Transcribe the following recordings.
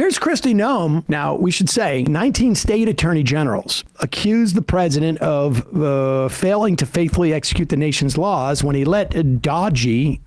Here's Kristi Noem. Now, we should say 19 state attorney generals accused the president of failing to faithfully execute the nation's laws when he let DOGE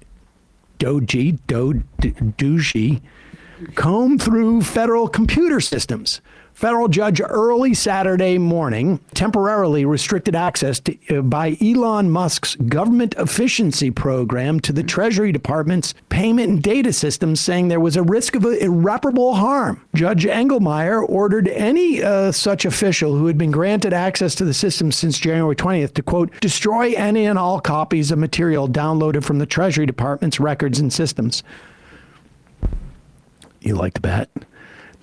comb through federal computer systems. Federal judge early Saturday morning temporarily restricted access to, by Elon Musk's government efficiency program to the Treasury Department's payment and data systems, saying there was a risk of irreparable harm. Judge Engelmeyer ordered any such official who had been granted access to the system since January 20th to, quote, destroy any and all copies of material downloaded from the Treasury Department's records and systems. You like to bet?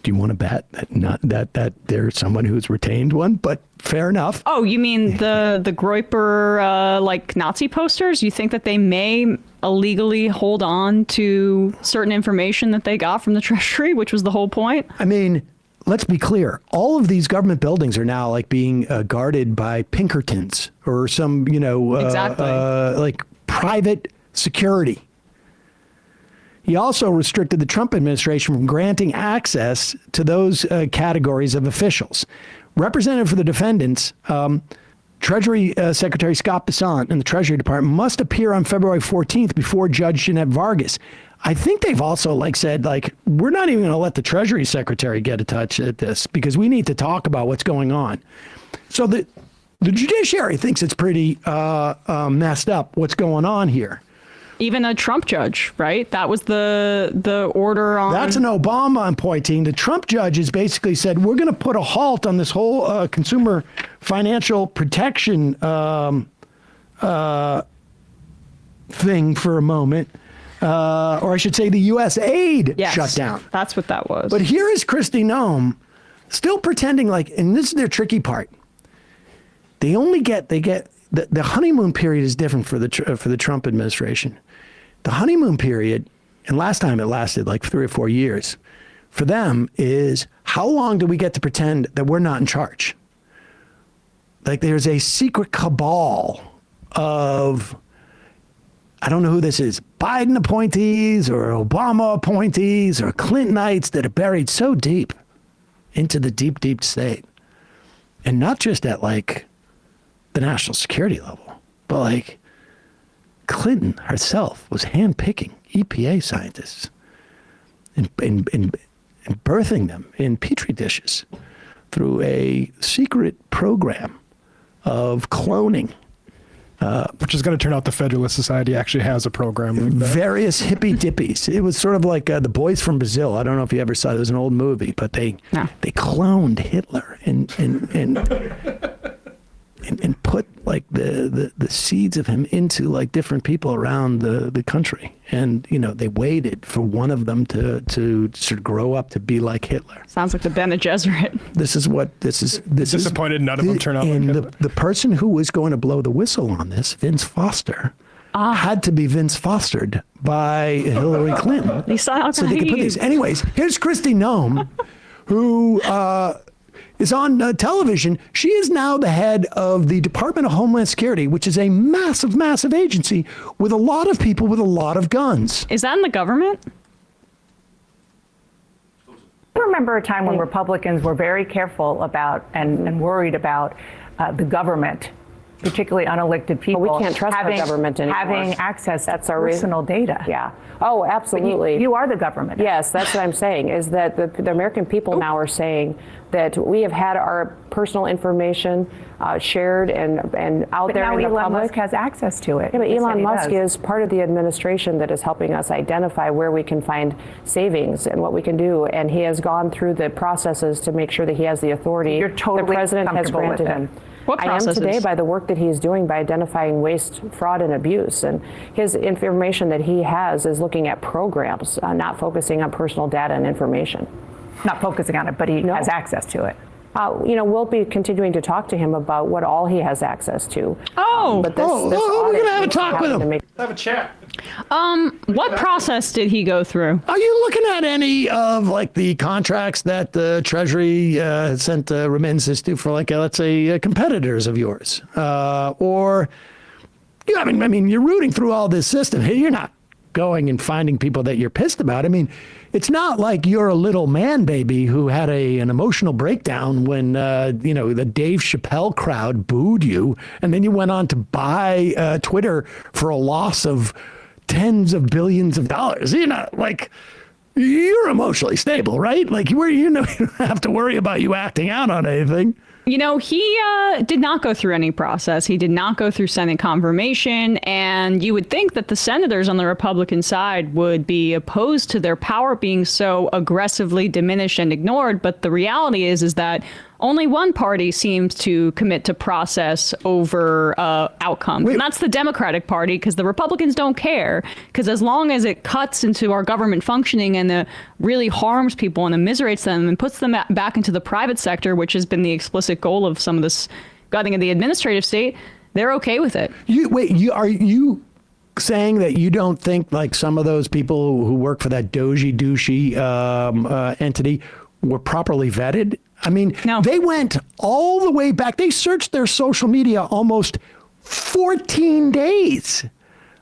Do you want to bet that there's someone who's retained one? But fair enough. Oh, you mean the Groyper like Nazi posters? You think that they may illegally hold on to certain information that they got from the Treasury, which was the whole point? I mean, let's be clear. All of these government buildings are now like being guarded by Pinkertons or some, exactly. Like private security. He also restricted the Trump administration from granting access to those categories of officials. Representative for the defendants, Treasury Secretary Scott Bessent in the Treasury Department must appear on February 14th before Judge Jeanette Vargas. I think they've also said, we're not even going to let the Treasury Secretary get a touch at this because we need to talk about what's going on. So the judiciary thinks it's pretty messed up what's going on here. Even a Trump judge, right? That was the order on... That's an Obama appointee. The Trump judges basically said, we're going to put a halt on this whole consumer financial protection thing for a moment. Or I should say the U.S. aid shutdown. That's what that was. But here is Kristi Noem still pretending and this is their tricky part. The honeymoon period is different for the Trump administration. The honeymoon period, and last time it lasted 3 or 4 years, for them is how long do we get to pretend that we're not in charge? There's a secret cabal of, I don't know who this is, Biden appointees or Obama appointees or Clintonites that are buried so deep into the deep, deep state. And not just at the national security level, but Clinton herself was handpicking EPA scientists and birthing them in petri dishes through a secret program of cloning. Which is going to turn out the Federalist Society actually has a program like that. Various hippy dippies. It was sort of like The Boys from Brazil. I don't know if you ever saw it. It was an old movie, but they cloned Hitler and put the seeds of him into different people around the country. And, they waited for one of them to sort of grow up to be like Hitler. Sounds like the Bene Gesserit. This is disappointed none of them turn out like Hitler. The person who was going to blow the whistle on this, Vince Foster, had to be Vince Fostered by Hillary Clinton. So they could put these. Anyways, here's Kristi Noem, who is on television. She is now the head of the Department of Homeland Security, which is a massive, massive agency with a lot of people with a lot of guns. Is that in the government? I remember a time when Republicans were very careful about and worried about the government, particularly unelected people. Well, we can't trust the government anymore. Having access to personal data. Yeah. Oh, absolutely. You are the government. Yes, that's what I'm saying, is that the American people now are saying that we have had our personal information shared and out there in the public. But now Elon Musk has access to it. Yeah, but Elon Musk is part of the administration that is helping us identify where we can find savings and what we can do. And he has gone through the processes to make sure that he has the authority You're totally the president has comfortable with granted him. What I am today by the work that he's doing by identifying waste, fraud, and abuse. And his information that he has is looking at programs, not focusing on personal data and information. Not focusing on it, but he has access to it. We'll be continuing to talk to him about what all he has access to. But we're going to have a talk with him. Have a chat. What process did he go through? Are you looking at any of the contracts that the Treasury sent remittances to for let's say competitors of yours? Or, you're rooting through all this system. Hey, you're not going and finding people that you're pissed about. I mean, it's not like you're a little man baby who had an emotional breakdown when, the Dave Chappelle crowd booed you. And then you went on to buy Twitter for a loss of tens of billions of dollars. You're emotionally stable, right? Like, you don't have to worry about you acting out on anything. He did not go through any process. He did not go through Senate confirmation. And you would think that the senators on the Republican side would be opposed to their power being so aggressively diminished and ignored. But the reality is that only one party seems to commit to process over outcomes. And that's the Democratic Party, because the Republicans don't care. Because as long as it cuts into our government functioning and really harms people and immiserates them and puts them back into the private sector, which has been the explicit goal of some of this gutting of the administrative state, they're okay with it. Are you saying that you don't think like some of those people who work for that DOGE entity were properly vetted? I mean, no. They went all the way back. They searched their social media almost 14 days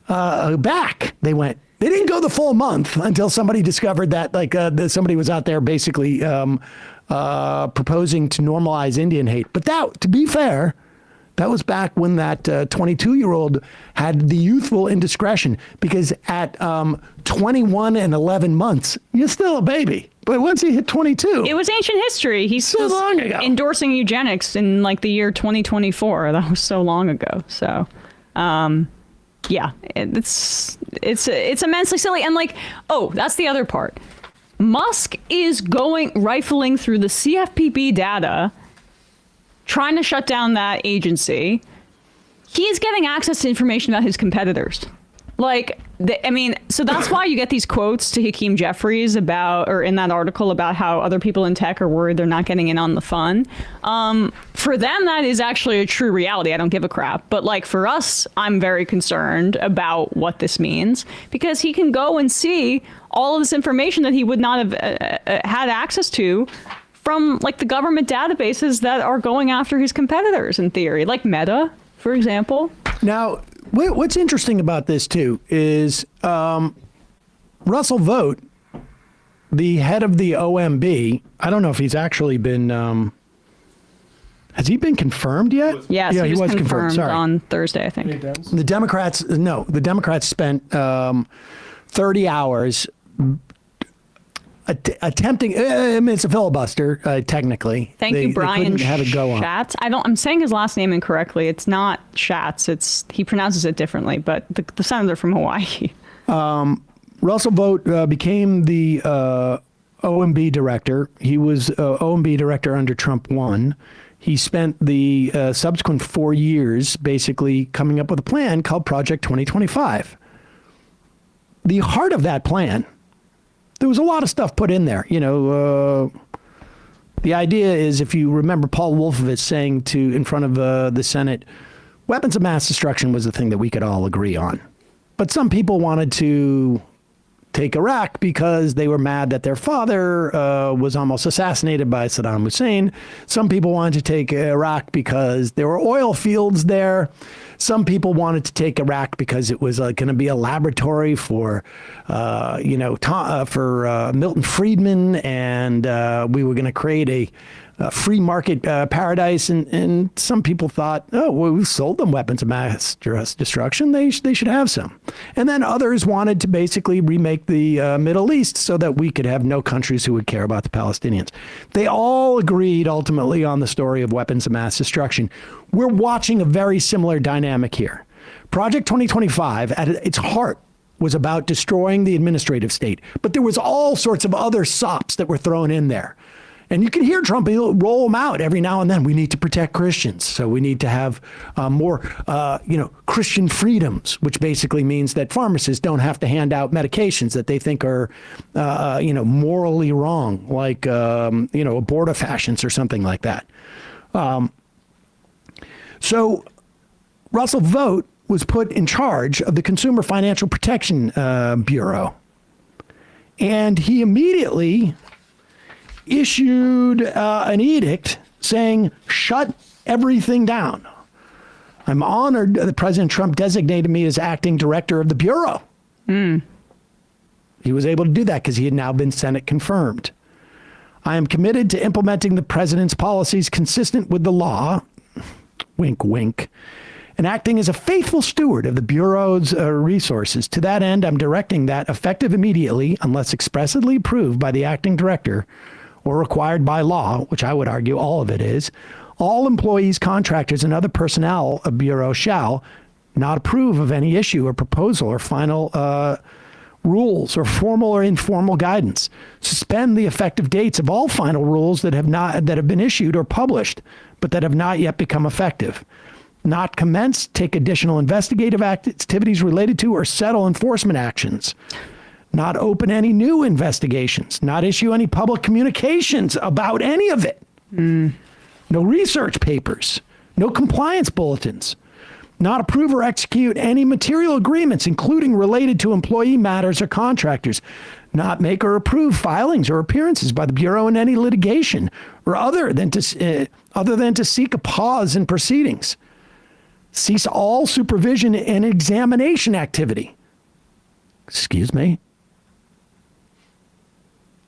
back. They didn't go the full month until somebody discovered that somebody was out there basically proposing to normalize Indian hate. But that, to be fair, that was back when that 22-year-old had the youthful indiscretion, because at 21 and 11 months, you're still a baby. But once he hit 22... It was ancient history. He's so long ago. Endorsing eugenics in the year 2024. That was so long ago. So, yeah, it's immensely silly. And that's the other part. Musk is rifling through the CFPB data, trying to shut down that agency. He is getting access to information about his competitors. So that's why you get these quotes to Hakeem Jeffries or in that article about how other people in tech are worried they're not getting in on the fun. For them, that is actually a true reality. I don't give a crap. But for us, I'm very concerned about what this means, because he can go and see all of this information that he would not have had access to from the government databases that are going after his competitors in theory, like Meta, for example. Now, what's interesting about this, too, is Russell Vogt, the head of the OMB, I don't know if he's actually been, has he been confirmed yet? Yes, yeah, he was confirmed Sorry. on Thursday, I think. The Democrats spent 30 hours attempting, it's a filibuster, technically. Thank you, Brian have it go on. Schatz. I'm saying his last name incorrectly. It's not Schatz. He pronounces it differently, but the senator from Hawaii. Russell Vogt became the OMB director. He was OMB director under Trump 1. He spent the subsequent 4 years basically coming up with a plan called Project 2025. The heart of that plan, there was a lot of stuff put in there. The idea is, if you remember Paul Wolfowitz saying in front of the Senate, weapons of mass destruction was the thing that we could all agree on. But some people wanted to take Iraq because they were mad that their father was almost assassinated by Saddam Hussein. Some people wanted to take Iraq because there were oil fields there. Some people wanted to take Iraq because it was going to be a laboratory for, Milton Friedman, and we were going to create a free market paradise. And some people thought, we've sold them weapons of mass destruction. They should have some. And then others wanted to basically remake the Middle East so that we could have no countries who would care about the Palestinians. They all agreed ultimately on the story of weapons of mass destruction. We're watching a very similar dynamic here. Project 2025, at its heart, was about destroying the administrative state. But there was all sorts of other sops that were thrown in there. And you can hear Trump roll them out every now and then. We need to protect Christians. So we need to have more, Christian freedoms, which basically means that pharmacists don't have to hand out medications that they think are, morally wrong, like, abortifacients or something like that. So Russell Vogt was put in charge of the Consumer Financial Protection Bureau. And he immediately issued an edict saying, shut everything down. I'm honored that President Trump designated me as acting director of the Bureau. He was able to do that because he had now been Senate confirmed. I am committed to implementing the president's policies consistent with the law, wink, wink, and acting as a faithful steward of the Bureau's resources. To that end, I'm directing that, effective immediately, unless expressly approved by the acting director or required by law, which I would argue all of it is, all employees, contractors, and other personnel of Bureau shall not approve of any issue or proposal or final rules or formal or informal guidance. Suspend the effective dates of all final rules that have been issued or published, but that have not yet become effective. Not commence, take additional investigative activities related to, or settle enforcement actions. Not open any new investigations. Not issue any public communications about any of it. No research papers. No compliance bulletins. Not approve or execute any material agreements, including related to employee matters or contractors. Not make or approve filings or appearances by the Bureau in any litigation, or other than to seek a pause in proceedings. Cease all supervision and examination activity. Excuse me.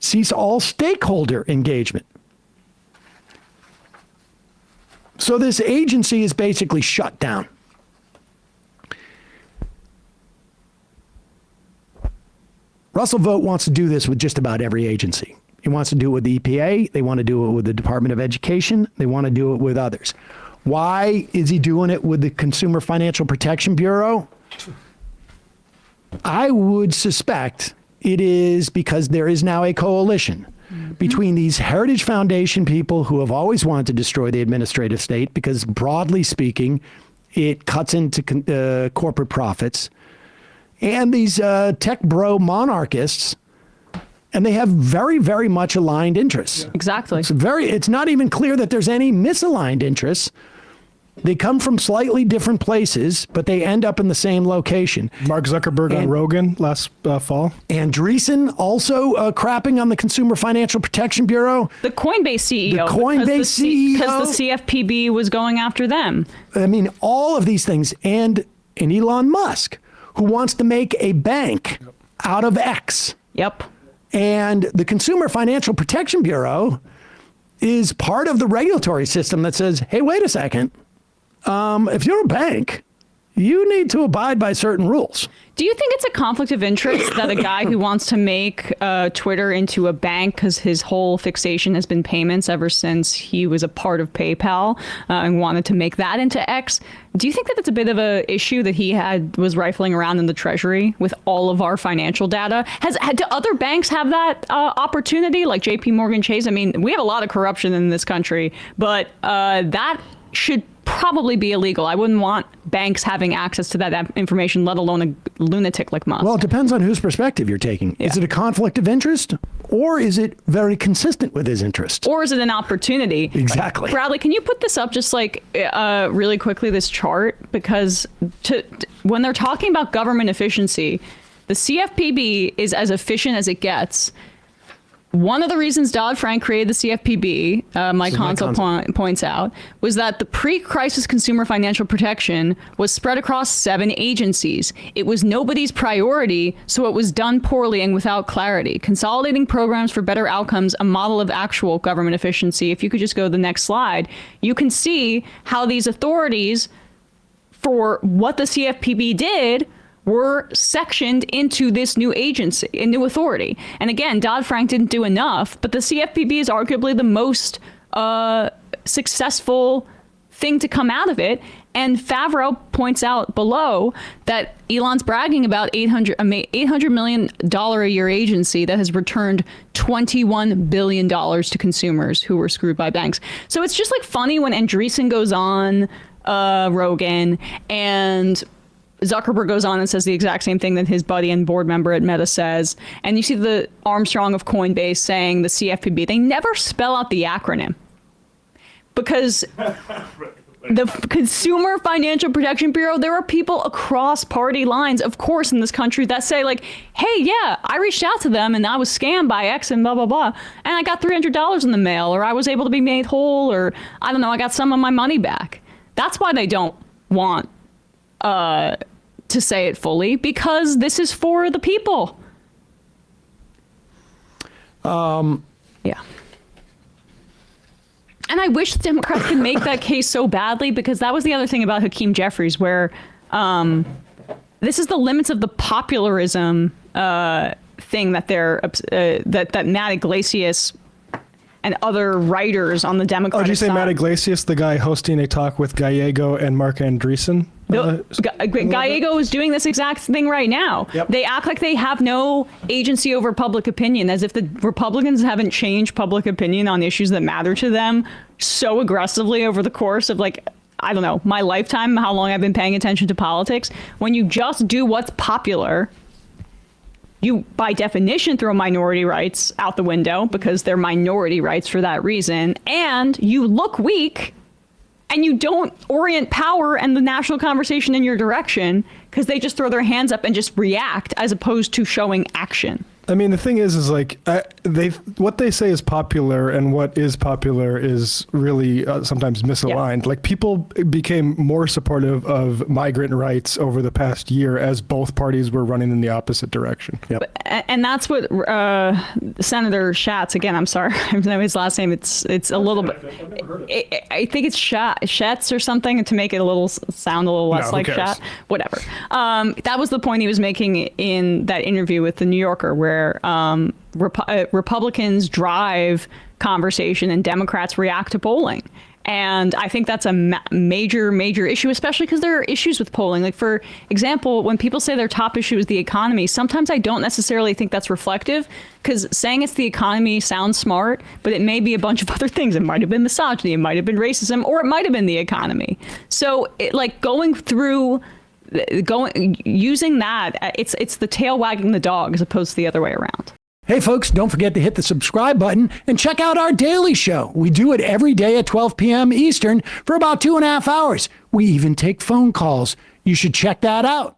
Cease all stakeholder engagement. So this agency is basically shut down. Russell Vogt wants to do this with just about every agency. He wants to do it with the EPA. They want to do it with the Department of Education. They want to do it with others. Why is he doing it with the Consumer Financial Protection Bureau? I would suspect it is because there is now a coalition between these Heritage Foundation people who have always wanted to destroy the administrative state because, broadly speaking, it cuts into corporate profits, and these tech bro monarchists, and they have very, very much aligned interests. Exactly. It's not even clear that there's any misaligned interests. They come from slightly different places, but they end up in the same location. Mark Zuckerberg on Rogan last fall. Andreessen also crapping on the Consumer Financial Protection Bureau. The Coinbase CEO. The Coinbase CEO. Because the CFPB was going after them. I mean, all of these things. And Elon Musk, who wants to make a bank out of X. Yep. And the Consumer Financial Protection Bureau is part of the regulatory system that says, hey, wait a second. If you're a bank, you need to abide by certain rules. Do you think it's a conflict of interest that a guy who wants to make Twitter into a bank, because his whole fixation has been payments ever since he was a part of PayPal and wanted to make that into X? Do you think that it's a bit of a issue that he was rifling around in the Treasury with all of our financial data? Do other banks have that opportunity, like JP Morgan Chase? I mean, we have a lot of corruption in this country, but that should probably be illegal. I wouldn't want banks having access to that information, let alone a lunatic like Musk. Well, it depends on whose perspective you're taking. Yeah. Is it a conflict of interest, or is it very consistent with his interest? Or is it an opportunity? Exactly. Bradley, can you put this up just like really quickly, this chart? Because when they're talking about government efficiency, the CFPB is as efficient as it gets. One of the reasons Dodd-Frank created the CFPB, Mike Hansel points out, was that the pre-crisis consumer financial protection was spread across 7 agencies. It was nobody's priority, so it was done poorly and without clarity. Consolidating programs for better outcomes, a model of actual government efficiency. If you could just go to the next slide, you can see how these authorities, for what the CFPB did, were sectioned into this new agency, a new authority. And again, Dodd-Frank didn't do enough, but the CFPB is arguably the most successful thing to come out of it. And Favreau points out below that Elon's bragging about $800 million a year agency that has returned $21 billion to consumers who were screwed by banks. So it's just like funny when Andreessen goes on Rogan and Zuckerberg goes on and says the exact same thing that his buddy and board member at Meta says. And you see the Armstrong of Coinbase saying the CFPB. They never spell out the acronym because the Consumer Financial Protection Bureau, there are people across party lines, of course, in this country that say like, hey, yeah, I reached out to them and I was scammed by X and blah, blah, blah. And I got $300 in the mail, or I was able to be made whole, or I don't know, I got some of my money back. That's why they don't want to say it fully, because this is for the people. Yeah. And I wish the Democrats could make that case so badly, because that was the other thing about Hakeem Jeffries, where this is the limits of the popularism thing that they're that Matt Iglesias and other writers on the Democratic Oh, did you say side. Matt Iglesias, the guy hosting a talk with Gallego and Mark Andreessen? Gallego is doing this exact thing right now. Yep. They act like they have no agency over public opinion, as if the Republicans haven't changed public opinion on issues that matter to them so aggressively over the course of, like, I don't know, my lifetime, how long I've been paying attention to politics. When you just do what's popular, you, by definition, throw minority rights out the window, because they're minority rights for that reason, and you look weak, and you don't orient power and the national conversation in your direction, because they just throw their hands up and just react as opposed to showing action. I mean, the thing is like what they say is popular and what is popular is really sometimes misaligned. Yeah. Like, people became more supportive of migrant rights over the past year as both parties were running in the opposite direction. Yep. And that's what Senator Schatz, again, I'm sorry, I know his last name. It's a little bit. I think it's Schatz or something, to make it sound a little less who like cares? Schat. Whatever. That was the point he was making in that interview with the New Yorker, where Republicans drive conversation and Democrats react to polling. And I think that's a major issue, especially because there are issues with polling. Like, for example, when people say their top issue is the economy, sometimes I don't necessarily think that's reflective, because saying it's the economy sounds smart, but it may be a bunch of other things. It might have been misogyny, it might have been racism, or it might have been the economy. So using that, it's the tail wagging the dog as opposed to the other way around. Hey, folks, don't forget to hit the subscribe button and check out our daily show. We do it every day at 12 p.m. Eastern for about 2.5 hours. We even take phone calls. You should check that out.